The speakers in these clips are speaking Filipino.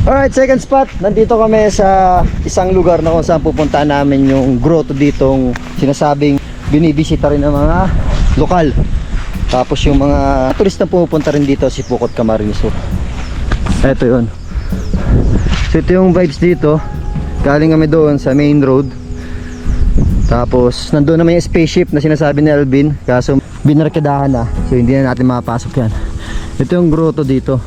Alright, second spot. Nandito kami sa isang lugar na kung saan pupunta namin yung grotto ditong sinasabing binibisita rin ng mga lokal. Tapos yung mga turista pupunta rin dito si Pukot Camarines Sur. Eto yun. So ito yung vibes dito. Galing kami doon sa main road. Tapos nandoon naman yung spaceship na sinasabi ni Alvin. Kaso binarkadahan na. So hindi na natin makapasok yan. Ito yung grotto dito.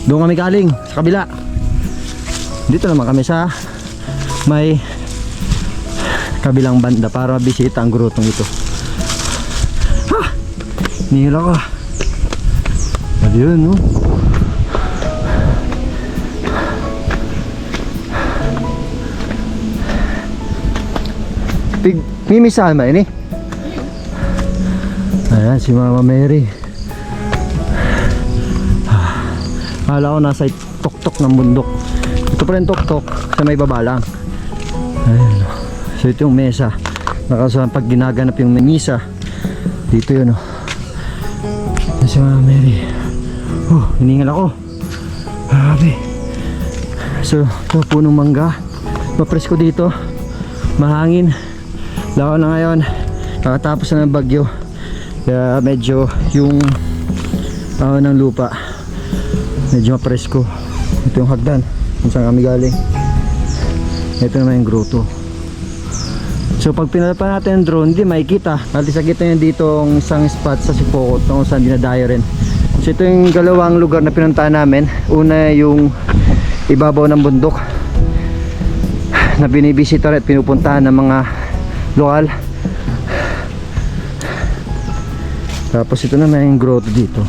Doon kami galing sa kabila. Dito naman kami sa may kabilang banda para mabisita ang grotong ito. Ha! Nihila ko. Ayun, no? Mimisahan ba ini? Ayan si Mama Mary. Akala ko nasa tuktok ng bundok. Ito pa rin tuktok sa may baba lang. Ayan. So ito yung mesa. Nakasahan pag ginaganap yung misa. Dito yun, oh. Ayan si Mama Mary. Hiningal ako. Grabe. So ito punong mangga. Mapresko dito. Mahangin. Lako na ngayon. Kakatapos na ng bagyo. Kaya medyo yung ng lupa medyo mapresko. Ito yung hagdan kung saan kami galing. Ito naman yung grotto. So pag pinalapan natin yung drone, hindi makikita. At sa gitna yun dito ang isang spot sa Sipokot kung saan dinadayo rin. So ito yung dalawang lugar na pinuntahan namin. Una yung ibabaw ng bundok na binibisita at pinupuntahan ng mga lokal. Tapos ito naman yung grotto dito.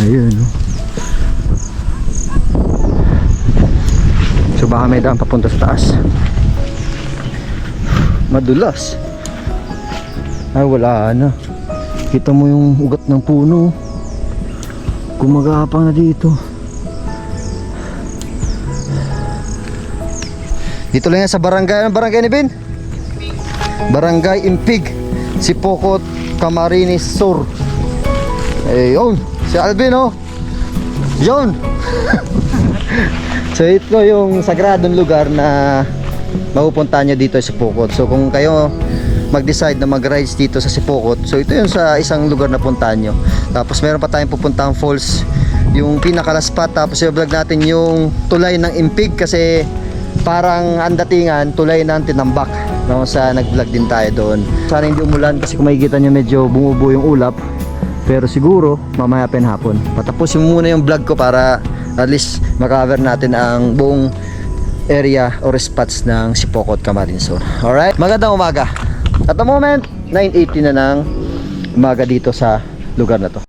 Ayun, no? So baka may daan papunta sa taas. Madulas. Ay wala na. Kita mo yung ugat ng puno. Gumagapang na dito. Dito lang yan sa barangay. Anong barangay ni Ben? Barangay Impig, Sipokot Camarines Sur. Ayun, si Alvin, oh. Yun. So ito yung sagradong lugar na mapupuntahan nyo dito sa Sipokot. So kung kayo mag-decide na mag-rides dito sa Sipokot, so ito yung sa isang lugar na puntahan nyo. Tapos meron pa tayong pupuntahang falls, yung pinaka-last spot. Tapos i-vlog natin yung tulay ng Impig kasi parang ang datingan tulay ng Tinambak, no? Sa nag-vlog din tayo doon. Sana hindi umulan kasi kung makikita nyo medyo bumubo yung ulap. Pero siguro mamaya hapon patapusin muna yung vlog ko para at least makacover natin ang buong area or spots ng Sipokot Camarines Sur. Alright, magandang umaga. At the moment 9:80 na ng umaga dito sa lugar na to.